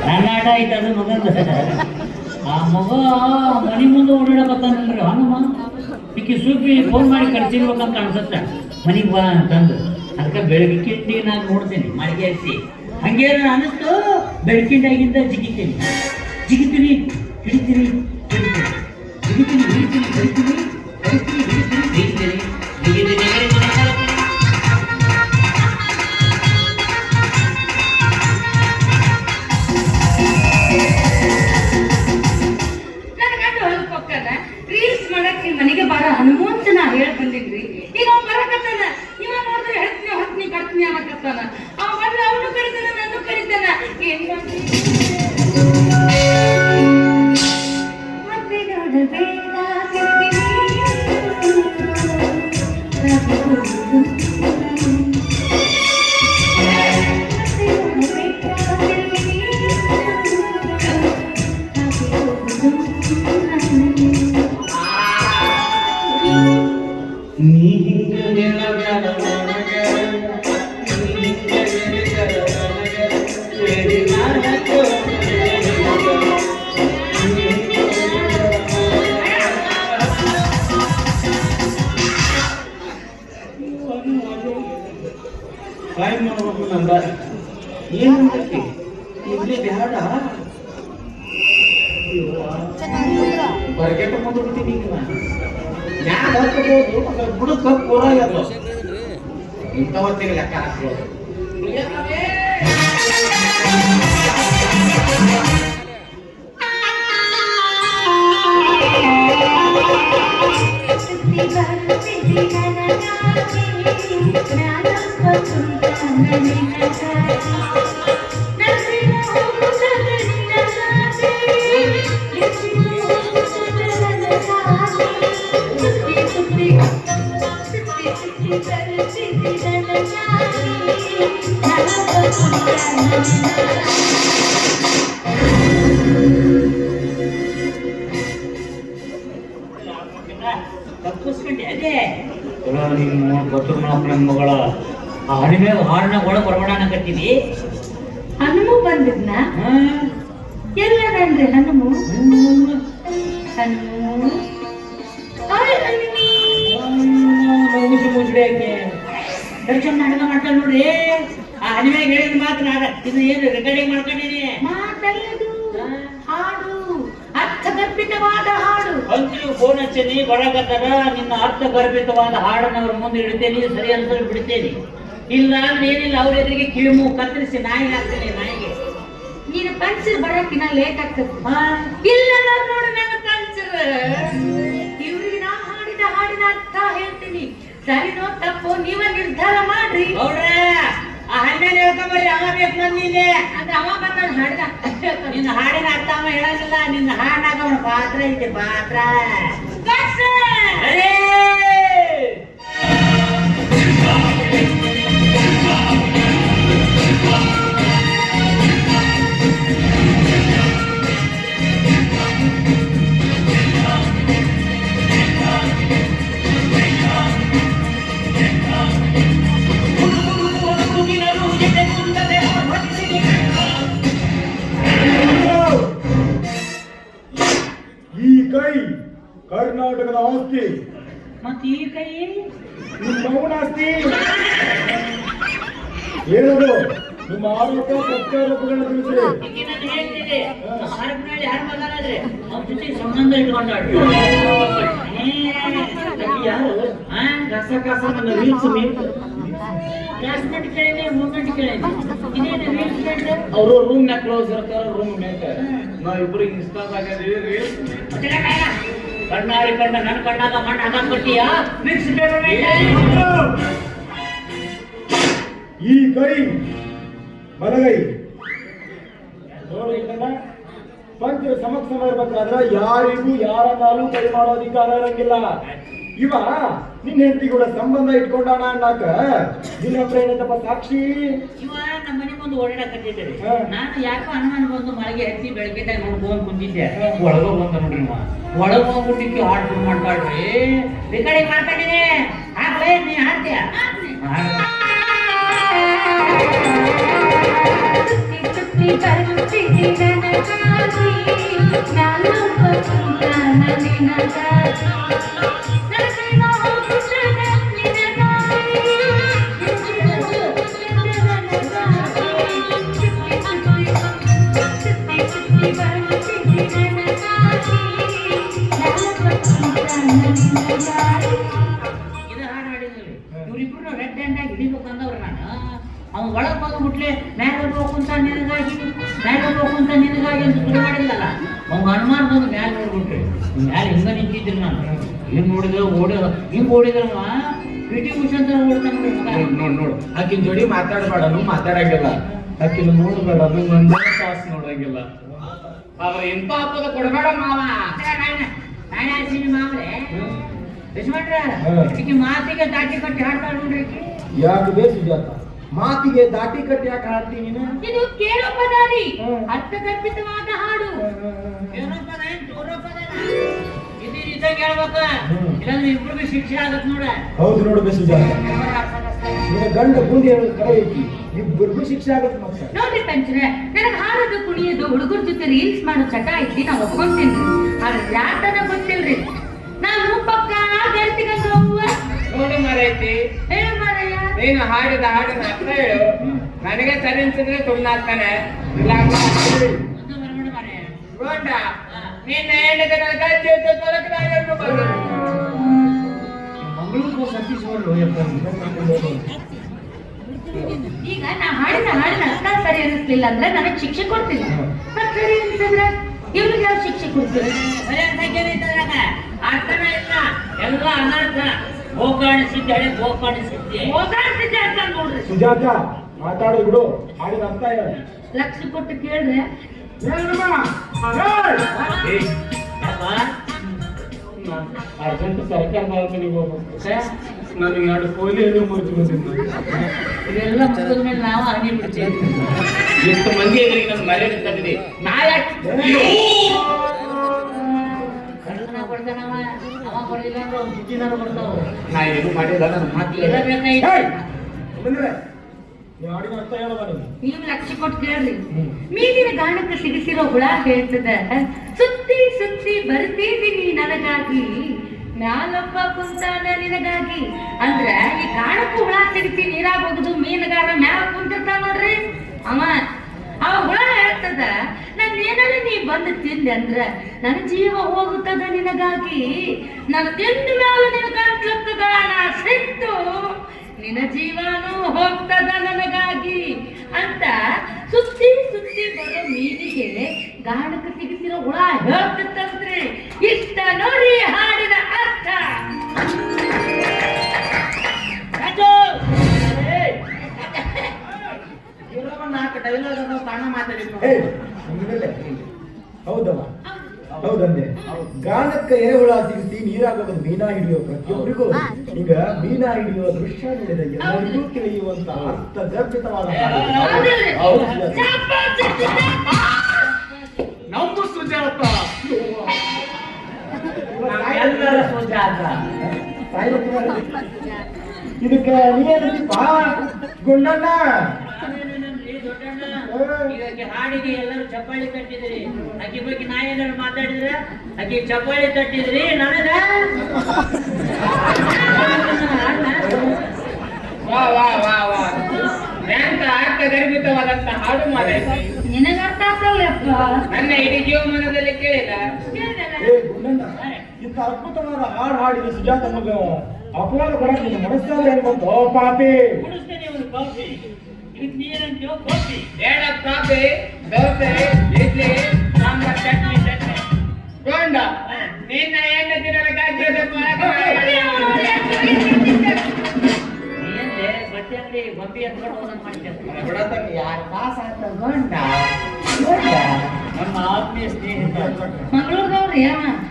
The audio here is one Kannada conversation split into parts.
ನನ್ನ ಆಟ ಐತೆ ಅದು ಮಗಂದ. ಆ ಮಗ ಮನೆ ಮುಂದೆ ಓಡಾಡಕತ್ತಾನಲ್ರಿ ಹನುಮ. ಈಕಿ ಸೂಪಿ ಫೋನ್ ಮಾಡಿ ಕಳ್ಸಿರ್ಬೇಕಂತ ಅನ್ಸತ್ತ ಮನೆಗೆ ಬಾ ಅಂತಂದು. ಅದಕ್ಕೆ ಬೆಳಗ್ಗೆ ನಾನು ನೋಡ್ತೀನಿ ಮಳಿಗೆ ಹಚ್ಚಿ. ಹಂಗೆ ಅನಿಸ್ತು ಬೆಳಕಿಂಡಾಗಿಂದ ಜಿಗಿತೀನಿ ಹಿಡಿತೀನಿ ಜಿಗಿತೀನಿ ಹಿಡಿತೀನಿ ಹಿಡಿತೀನಿ ರೀಲ್ಸ್ ಮಾಡಕ್ ಮನೆಗೆ ಬಾರ ಹನುಮಂತ ನಾ ಹೇಳ್ ಬಂದಿದ್ರಿ. ಈಗ ಅವ್ ಬರಕತ್ತಾನ, ಇವ ನೋಡಿದ್ರೆ ಹತ್ನಿ ಕಟ್ನಿ ಅನ್ನಕತ್ತಾನ. ಅವ ಬಂದ್ರೆ ಅವನು ಕರಿತಾನ, ನಾನು ಕರಿತಾನ. ಏನ್ ಮಾಡ್ತೀನಿ ಮತ್ತೆ ನೋಡಬೇಡ ಬಾಯ್ ಮಾಡ್ಬೇಕು ನಂದ ಏನಂತೈತಿ ಇಲ್ಲಿ ಬ್ಯಾಡ ಹೊರಗೆಟ್ಟ ಬಂದ್ಬಿಡ್ತೀನಿ. ಈಗ ಯಾರು ಹಾಕಬಹುದು ಬುಡಕ್ ಪೂರಾಗ್ಯದ ಇಂಥವತ್ತಿಗೆ ಲೆಕ್ಕ ಹಾಕ್ಬೋದು. ತಪ್ಪಿಸ್ಕೊಂಡೆ ಅದೇ ನಿಮ್ಮ ಗೊತ್ತು ಮಗಳ ಆ ಹಣಿಮೆ ಹಾಡಿನಾಗ ಒಳಗೆ ಹೊರಗಡಾನಕತ್ತೀವಿ. ಹನುಮು ಬಂದಿದ್ನ ಎಲ್ಲದನ್ರಿ ಹನುಮು ಹನುಮು ಮುಗಿಸಿ ಆಕೆ ದರ್ಶನ ನಾಟಕ ಮಾಡ್ತಾಳೆ ನೋಡ್ರಿ. ಆ ಹಣಿಮೆಗೆ ಹೇಳಿದ ಮಾತ್ರ ಇದು ಏನು ರೆಕಾರ್ಡಿಂಗ್ ಮಾಡ್ಕೊಂಡಿನಿ ಮಾತಲ್ಲದು ಹಾಡು, ಅರ್ಥಗರ್ಭಿತವಾದ ಹಾಡು. ಅಂತೀವಿ ಫೋನ್ ಹಚ್ಚೀನಿ ಬರಕತ್ತಾರ. ನಿನ್ನ ಅರ್ಥಗರ್ಭಿತವಾದ ಹಾಡನ್ನು ಅವ್ರ ಮುಂದೆ ಇಡ್ತೇನೆ, ಸರಿ ಅನ್ಸಲು ಬಿಡ್ತೇನೆ. ಇಲ್ಲ ಅಂದ್ರೆ ಏನಿಲ್ಲ ಅವ್ರ ಎದುರಿಗೆ ಕಿವಿ ಮೂಗು ಕತ್ತರಿಸಿ ನಾಯಿಗೆ ಹಾಕ್ತೇನೆ. ನಾಯಿಗೆ ನೀನು ಪಂಚರ್ ಬರಕಿನ ಲೇಟ್ ಆಗ್ತದೆ. ಇಲ್ಲ ನೋಡು ನನ್ನ ಪಂಚರ್. ಇವ್ರಿಗೆ ನಾ ಹಾಡಿದ ಹಾಡಿನ ಅರ್ಥ ಹೇಳ್ತೀನಿ. ಸರಿನೋ ತಪ್ಪು ನೀವ ನಿರ್ಧಾರ ಮಾಡ್ರಿ. ಹೌದ್ರಾ ಆ ಹಣ್ಣಲ್ಲಿ ಹೇಳ್ಕೊಂಬರ್ರಿ. ಅವ ಬೇಕು ಬಂದಿದೆ ಅಂದ್ರೆ ಅವ ಬಂದ ಹಾಡಿದ ನಿನ್ನ ಹಾಡಿನ ಅರ್ಥ ಅವ ಹೇಳಂಗಿಲ್ಲ. ನಿನ್ನ ಹಾಡಿನಾಗ ಅವನ ಪಾತ್ರ ಐತೆ ಪಾತ್ರ. ಅರೇ ಕರ್ನಾಟಕದ ಆಸ್ತಿ. ಮತ್ತೆ ಈ ಕೈ ನಿಮ್ಮ ಆಸ್ತಿ ಏನದು? ನಿಮ್ಮ ಆಡಳಿತ ಪ್ರತ್ಯಾರೋಪಗಳನ್ನ ತಿಳಿಸಿ. ಸಂಬಂಧ ಇಟ್ಕೊಂಡಾಡ್ರಿ. ಯಾರು ಕಸ ಕಸ ನನ್ನ ರೀಲ್ಸ್ ಮೇಕ್ ಕ್ಲಾಸ್ಮೇಟ್ ಕೇಳಿದೆ, ಮೂವ್ಮೆಂಟ್ ಕೇಳಿದೆ. ಇದೇನು ರೀಲ್ಸ್ ಮೇಕ್? ಅವರು ರೂಮ್ ನ ಕ್ಲೋಸ್ ಇರ್ತಾರ, ರೂಮ್ ಮೇಕ್. ನಾವಿಬ್ರು ಇನ್ಸ್ಟಾದಾಗ ಕಣ್ಣಾರಿ ಕಣ್ಣ ನನ್ನ ಕಣ್ಣಾಗ ಮಣ್ಣು ಹಾಕಕ್ ಕೊಟ್ಟಿಯಾ? ಮಿಕ್ಸ್ ಈ ಕೈ ಬಲಗೈ ನೋಡಿದ್ದಲ್ಲ, ಪಂಚ ಸಮಕ್ಷಮ ಇರ್ಬೇಕಾದ್ರೆ ಯಾರಿಗೂ ಯಾರನ್ನಾರು ಕೈ ಮಾಡೋ ಅಧಿಕಾರ ಇರಂಗಿಲ್ಲ. ಇವ ನಿನ್ನ ಹೆಂಡತಿ ಕೂಡ ಸಂಬಂಧ ಇಟ್ಕೊಂಡಾನ ಅನ್ನಕ ನಿನ್ನ ಹತ್ರ ಏನಂತಪ್ಪ ಸಾಕ್ಷಿ? ಇವ ನಮ್ಮ ಮನೆ ಮುಂದೆ ಓಡಾಡಕತ್ತಿದ್ದೆ. ನಾನು ಯಾಕೋ ಅನುಮಾನ ಬಂದು ಮಳೆಗೆ ಹಚ್ಚಿ ಬೆಳಗ್ಗೆ ನೋಡ್ಕೊಂಡ್ ಕುಂತಿದ್ದೆ. ಒಳಗ ಬಂದ ನೋಡ್ರಿ ಇವ. ಒಳಗ ಹೋಗ್ಬಿಟ್ಟಿಕ್ಕೆ ಹಾಡ್ ಶುರು ಮಾಡ್ತಾಳ್ರಿ. ರೆಕಾರ್ಡಿಂಗ್ ಮಾಡ್ಕೊಂಡಿನಿ. ಹಾಕ್ಲೇ ನೀ ಹಾಡ್ತೀಯ? ಸುತ್ತಿ ಬರ್ತಿದ್ದಿ ನನಗಾಗಿ ನಾನೊಬ್ಬ ಸುಂದರ ನಿನಗಾಗಿ ನನಗೇನೋ ಖುಷಿನ ನಿನಗಾಗಿ ಸುತ್ತಿ ಸುತ್ತಿ ಬರ್ತಿದ್ದಿ ನನಗಾಗಿ ನಾನೊಬ್ಬ ಸುಂದರ ನಿನಗಾಗಿ. ಇದು ಹಾಡು ಹಾಡಿದ್ರಲ್ಲಿ ಇವ್ರಿಬ್ರು ರೆಡ್ ಹ್ಯಾಂಡ್ ಆಗಿ ಹಿಡಿಬೇಕಂದವ್ರು ನಾನು ಅವ್ನು ಒಳಗೆ ಬಂದ್ಬಿಟ್ಲೆ ಮ್ಯಾಲೆ ಹೋಗ್ಕೊಂತ ನಿನಗಾಗಿ ಅಂತ ಶುರು ಮಾಡಿಲ್ಲಲ್ಲ ಅವ್ನು ಅನುಮಾನ ಬಂದು ಮ್ಯಾಲೆ ನೋಡ್ಬಿಟ್ರಿ ಮ್ಯಾಲೆ ಹಿಂಗ ನಿಂತಿದ್ರಿ ನಾನು ಹಿಂಗ್ ನೋಡಿದ್ರೆ ಹಿಂಗ್ ಓಡಿದ್ರವ ಪಿಟಿ ಉಷಾ ಅಂತ ಓಡ್ತಾನೆ ನೋಡು ಆಕಿನ ಜೋಡಿ ಮಾತಾಡಬೇಡನು ಮಾತಾಡಂಗಿಲ್ಲ ಆಕಿನ ನೋಡ್ಬೇಡನು ಒಂದೇ ತಾಸು ನೋಡಂಗಿಲ್ಲ ಅವ್ರ ಎಂತ ಹಬ್ಬದ ಕೊಡಬೇಡ ಮಾವ ನಾಳೆ ಹಾಕ್ತೀನಿ ಮಾವ್ರೆ ಯಜಮಾನ್ರ ಈಕೆ ಮಾತಿಗೆ ದಾಟಿ ಕಟ್ಟಿ ಹಾಡ್ತಾಳೆ ನೋಡ್ರಿ ಈಕೆ ಯಾಕೆ ಬೇಕು ಸುಜಾತ ಮಾತಿಗೆ ದಾಟಿ ಕಟ್ಟಿ ಯಾಕೆ ಹಾಡ್ತೀನಿ ನೀನು ಇದು ಕೇಳೋ ಪದಾರಿ ಅರ್ಥಗರ್ಭಿತವಾದ ಹಾಡು. ಇದ್ದಾಗ ಹೇಳ್ಬೇಕ ಇಲ್ಲಾಂದ್ರೆ ಇಬ್ರಿಗೂ ಶಿಕ್ಷೆ ಆಗತ್ ನೋಡ ಹೌದು ನೋಡು ಬೇ ಸುಜಾತ ನಿನ್ನ ಗಂಡ ಬೂದಿ ಹೇಳೋದು ಕರೆ ಐತಿ ಇಬ್ಬರಿಗೂ ಶಿಕ್ಷೆ ಆಗತ್ತೆ ಮತ್ತೆ ನೋಡ್ರಿ ಪಂಚರ ನನಗೆ ಹಾಡೋದು ಕುಣಿಯೋದು ಹುಡುಗರ ಜೊತೆ ರೀಲ್ಸ್ ಮಾಡೋ ಚಟ ಐತಿ ನಾ ಒಪ್ಕೊಂತೀನಿ ಆದ್ರೆ ಯಾಕನ ಗೊತ್ತಿಲ್ರಿ ನಾನು ಪಕ್ಕ ಗೆಲ್ತಿಗಂತ ನೋಡಿ ಮರೈತಿ ಹೇಳ ಮಾರಯ್ಯ ನೀನು ಹಾಡಿದ ಹಾಡಿನ ಅರ್ಥ ಹೇಳು ನನಗೆ ಸರಿ ಅನ್ಸಿದ್ರೆ ಸುಮ್ಮನಾಗ್ತಾನೆ ಇಲ್ಲ ಗೊಂಡ ನಿನ್ನ ಹೆಂಡತಿ ನನ್ನ ಗಂಜಿ ಇದ್ದು ತೊಲಕದಾಗನ್ನು ಬಂದು ಮಂಗಳೂರು ಸತೀಶ್ವರು ಈಗ ನಾ ಹಾಡಿನ ಅರ್ಥ ಸರಿ ಅನಿಸ್ಲಿಲ್ಲ ಅಂದ್ರೆ ನನಗೆ ಶಿಕ್ಷೆ ಕೊಡ್ತೀನಿ ಮತ್ತೆ ಸರಿ ಅನ್ಸಿದ್ರೆ ಇವ್ರಿಗೆ ಯಾವ ಶಿಕ್ಷೆ ಕೊಡ್ತೀರಿ ಅರ್ಥನ ಇಲ್ಲ ಎಲ್ಲ ಅನರ್ಥ ಗೋಕಾಣಿಸಿದ್ದಾಳೆ ಹೋಗಾಡ್ತಿದ್ದೆ ಅಂತ ನೋಡ್ರಿ ಸುಜಾತ ಮಾತಾಡೋದು ಬಿಡು ಹಾಡಿನ ಅರ್ಥ ಹೇಳು ಲಕ್ಷ ಕೊಟ್ಟು ಕೇಳ್ರೆ ಅರ್ಜೆಂಟ್ ಸರ್ಕಾರ ಬಾಲ್ಕನಿಗೆ ಹೋಗ್ಬೇಕು ನನಗೆ ಎರಡು ಕೊಹ್ಲಿ ಹಣ್ಣು ಮುರಿದು ಬಂದಿದ್ದು ಇದೆಲ್ಲ ಮುಗಿದ ಮೇಲೆ ನಾವು ಹನಿ ಬಿಡ್ತೇವೆ ಎಷ್ಟು ಮಂದಿ ಎದುರಿಗೆ ನನ್ನ ಮರ್ಯಾದೆ ತಂದಿದೆ ನಾ ಯಾಕೆ ಕಳ್ಳನ ಕೊಡ್ತಾನವ ಅವ ಕೊಡಲಿಲ್ಲ ಅಂದ್ರೆ ಅವ್ನು ದುಡ್ಡಿನಾರು ಬರ್ತಾವ ನಾ ಏನು ಮಾಡಿಲ್ಲ ನನ್ನ ಮಾತು ಬಂದ್ರೆ ನೀವು ಹಾಡಿನ ಅರ್ಥ ಹೇಳೋದ ನೀವು ನೀವು ಲಕ್ಷ ಕೊಟ್ಟು ಕೇಳ್ರಿ ಮೀನಿನ ಗಾಣಕ್ಕೆ ಸಿಗಿಸಿರೋ ಹುಳ ಹೇಳ್ತದ ಸುತ್ತಿ ಸುತ್ತಿ ಬರ್ತಿದ್ದೀನಿ ನನಗಾಗಿ ಮ್ಯಾಲೊಬ್ಬ ಕುಂತಾನ ನಿನಗಾಗಿ ಅಂದ್ರ ಈ ಗಾಣಕ್ಕೂ ಹುಳ ಸಿಗಿಸಿ ನೀರಾಗ ಹೋಗುದು ಮೀನುಗಾರ ಮ್ಯಾಲ ಕುಂತಿರ್ತಾವ ನೋಡ್ರಿ ಅವ ಹುಳ ಹೇಳ್ತದ ನನ್ ಏನಾರ ನೀ ಬಂದು ತಿಂದೆ ಅಂದ್ರ ನನ್ನ ಜೀವ ಹೋಗುತ್ತದ ನಿನಗಾಗಿ ನಾನು ತಿಂದ ಮ್ಯಾಲ ನಿನ ಗಂಟ್ಲತ್ತದ ನಾ ಸಿಟ್ಟು ನಿನ್ನ ಜೀವನೂ ಹೋಗ್ತದ ನನಗಾಗಿ ಅಂತ ಸುತ್ತಿ ಸುತ್ತಿ ಬರೋ ಮೀನಿಗೆ ಗಾಣಕ್ಕೆ ಸಿಗಿಸಿರೋ ಹುಳ ಹೇಳ್ತಿತ್ತಂತ್ರಿ ಇಷ್ಟ ನೋಡಿ ಹಾಡಿನ ಅರ್ಥ ಹೌದಲ್ಲ ಹೌದಂದೆ ಗಾಣಕ್ಕೆ ಎರೆಹುಳ ಸಿಗಿಸಿ ನೀರಾಗೋದು ಮೀನಾ ಹಿಡಿಯೋ ಪ್ರತಿಯೊಬ್ಬರಿಗೂ ಈಗ ಮೀನಾ ಹಿಡಿಯುವ ದೃಶ್ಯ ನೋಡಿದ ಎಲ್ಲರಿಗೂ ತಿಳಿಯುವಂತ ಅರ್ಥಗರ್ಭಿತವಾದ ನಮ್ಮ ಸುಜಾತ ಎಲ್ಲರ ಸುಜಾತ ಇದಕ್ಕೆ ನೀ ಗುಂಡಣ್ಣ ಇದಕ್ಕೆ ಹಾಡಿಗೆ ಎಲ್ಲರೂ ಚಪ್ಪಾಳಿ ತಟ್ಟಿದ್ರಿ ಅಕ್ಕಿ ಬಗ್ಗೆ ನಾ ಏನಾದ್ರು ಮಾತಾಡಿದ್ರ ಅಕ್ಕಿ ಚಪ್ಪಾಳಿ ತಟ್ಟಿದ್ರಿ ನನಗ ವಾ ವಾ ವಾ ವಾ ಬ್ಯಾಂಕ ಅರ್ಥಗರ್ಭಿತವಾದಂತ ಹಾಡು ಮಾರೇ ನಿನಗ ಅರ್ಥ ಆಗ್ತಾವಲ್ಲಪ್ಪ ನನ್ನ ಇಡೀ ಜೀವಮಾನದಲ್ಲಿ ಕೇಳಿಲ್ಲ ಗುಂಡಣ್ಣ ಇಂಥ ಅದ್ಭುತವಾದ ಹಾಡು ಹಾಡಿದ ಸುಜಾತ ಮಗ ಅಪವಾದ ಕೊಡಕ್ಕೆ ನಿನ್ನ ಮನಸ್ಸಾದ್ರೆ ಏನ್ ಬಂತು ಪಾಪಿ ಕುಡಿಸ್ತೇನೆ ಒಂದು ಕಾಫಿ ಇದಕ್ಕೆ ನೀರಂತೀವೋ ಕಾಫಿ ಬೇಡ ಕಾಫಿ ದೋಸೆ ಇಡ್ಲಿ ಸಾಂಬಾರ್ ಚಟ್ನಿ ಚಟ್ನಿ ಗೊಂಡ ನಿನ್ನ ಹೆಂಡತಿ ನನ್ನ ಗಂಜಿ ಏನ್ಲೆ ಬಟ್ಟೆ ಅಂಗಡಿ ಗೊಂಬಿ ಎತ್ಕೊಂಡು ಹೋದಂಗ್ ಮಾಡ್ತೇವೆ ಬಿಡತನ ಯಾರು ಪಾಸ್ ಆತ ಗೊಂಡ ನಮ್ಮ ಆತ್ಮೀಯ ಸ್ನೇಹಿತ ಮಂಗಳೂರದವ್ರಿ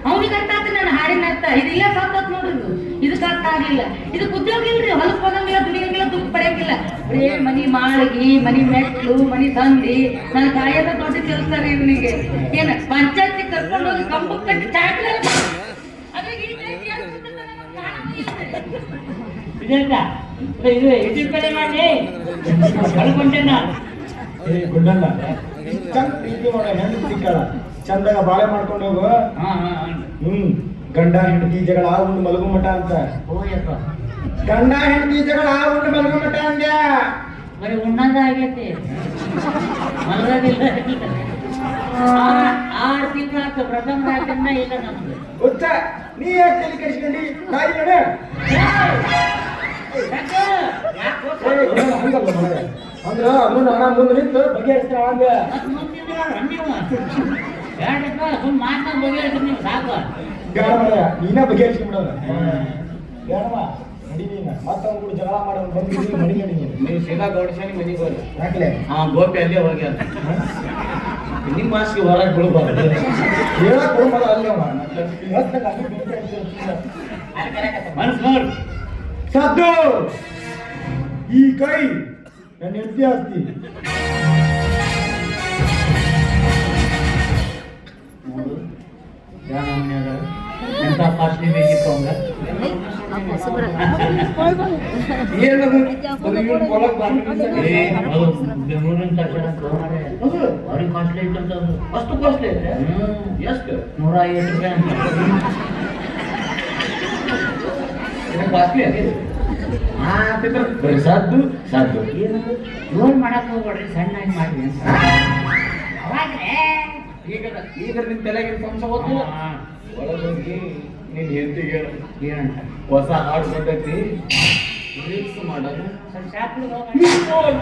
ಅವನಿಗೆ ಅರ್ಥ ಆಗ್ತದೆ ನನ್ನ ಹಾಡಿನ ಅರ್ಥ ಇದಿಲ್ಲ ಸಾಕತ್ ನೋಡಿದ್ರು ಇದಕ್ಕೆ ಅರ್ಥ ಆಗಿಲ್ಲ ಇದಕ್ಕೆ ಉದ್ಯೋಗ ಇಲ್ರಿ ಹೊಲಕ್ ಹೋದಂಗಿಲ್ಲ ದುಡಿಯಂಗಿಲ್ಲ ದುಡ್ಡು ಪಡೆಯಂಗಿಲ್ಲ ಬರೇ ಮನಿ ಮಾಳಿಗೆ ಮನಿ ಮೆಟ್ಲು ಮನಿ ತಂದಿ ನನ್ನ ಕಾಯದ ದೊಡ್ಡ ಕೆಲಸ ರೀ ಇವನಿಗೆ ಏನ ಪಂಚಾಯತಿ ಕರ್ಕೊಂಡು ಹೋಗಿ ಕಂಬಕ್ಕೆ ಕಟ್ಟಿ ಚಾಟ್ಲ ಇದೆಂತ ಇದು ಇದ್ರ ಕಡೆ ಮಾಡಿ ಕಳ್ಕೊಂಡೆ ನಾನು ಗುಂಡಣ್ಣ ಚಂದ ಪ್ರೀತಿ ಮಾಡೋ ಹೆಣ್ಣು ಸಿಕ್ಕಳ ಚಂದಾಗ ಬಾಳೆ ಮಾಡ್ಕೊಂಡು ಹೋಗು. ಗಂಡ ಹೆಂಡತಿ ಜಗಳ ಉಂಡು ಮಲಗು ಮಠ ಅಂತ. ಹೋಯಪ್ಪ ಗಂಡ ಹೆಂಡತಿ ಜಗಳ ಉಂಡು ಮಲಗು ಮಠ ಅಂದ್ಯ. ಬರೀ ಉಣ್ಣದ ಆಗೈತಿ ಮಲಗೋದಿಲ್ಲ. 6 ತಿಂಗಳು ಆಯ್ತು ಪ್ರಥಮ ರಾತ್ರಿನ ಇಲ್ಲ ನಮ್ದು. ಗೊತ್ತ ನೀ ಯಾಕೆ ತಲೆ ಕೆಡಿಸ್ಕೊಂಡಿ ತಾಯಿ ನೋಡ ಹಂಗಲ್ಲ ಮಗ ಅಂದ್ರ ಅದನ್ನ ಹಣ ಮುಂದೆ ನಿಂತು ಬಗೆಹರಿಸ್ತಾಳ ಅಂದ. ಬೇಡಪ್ಪ ಸುಮ್ ಮಾತನ್ನ ಬಗೆಹರಿಸಿ ನೀವು ಸಾಕು. ಬೇಡ ಮಗ ನೀನ ಬಗೆಹರಿಸ್ಕೊಂಡ್ಬಿಡೋದ. ಬೇಡವ ನಡಿ ನೀನ ಮತ್ತವ್ನ ಕೂಡ ಜಗಳ ಮಾಡೋದು ಬಂದಿದ್ದೀವಿ ಮಡಿಗೆ ನೀನು. ನೀವು ಸೀದಾ ಗೌಡಶಾನಿ ಮನೆಗೆ ಹೋಗಿ. ಯಾಕಲೆ ಗೋಪಿ ಅಲ್ಲೇ ಹೋಗಿ ಅಂತ ನಿಮ್ಮ ಮಾಸ್ಗೆ ಹೊರಗೆ ಬಿಡಬಾರ್ದು. ಹೇಳಕ್ ಕೊಡ್ಬಾರ ಅಲ್ಲವ ಮನಸ್ಸು ನೋಡು. ಸಾಧು ಈ ಕೈ ನನ್ನ ಹೆಂಡತಿ ಆಸ್ತಿ. ನೋಡು ಯಾವ ನಮೂನೆ ಅದ ಎಂತ ಕಾಸ್ಟ್ಲಿ ಬೇಕಿತ್ತು ಅವಂಗ. ಏನದು ಅದು ಇವ್ನು ಹೊಲಕ್ಕೆ ಬೆಂಗಳೂರಿನ ತರ್ಸಾರ ಅವ್ರಿಗೆ ಕಾಸ್ಟ್ಲಿ ಐತಂತ ಅದು. ಅಷ್ಟು ಕಾಸ್ಟ್ಲಿ ಐತೆ ಎಷ್ಟು? 150 ರೂಪಾಯಿ ಅಂತ. ಕಾಸ್ಟ್ಲಿ ಅದೇ ಬರೀ ಸಾದ್ದು ಸಾದ್ದು. ಏನದು ಜೋರ್ ಮಾಡಕ್ ಹೋಗ್ಬೇಡ್ರಿ, ಸಣ್ಣಾಗಿ ಮಾಡ್ರಿ ಅಂತ. ಅವಾಗ್ಲೇ ಈಗ ಈಗ ನಿನ್ ತಲೆಗೆ ಸಂಶ ಗೊತ್ತಿಲ್ಲ. ಒಳಗೋಗಿ ನೀನ್ ಹೆಂಡತಿಗೆ ಹೇಳು ಏನಂತ ಹೊಸ ಹಾಡು ಬಂದೈತಿ ರಿಲ್ಸ್ ಮಾಡೋದು. ಸ್ವಲ್ಪ ಶಾಪ್ಲಿಗೆ ಹೋಗೋಣ.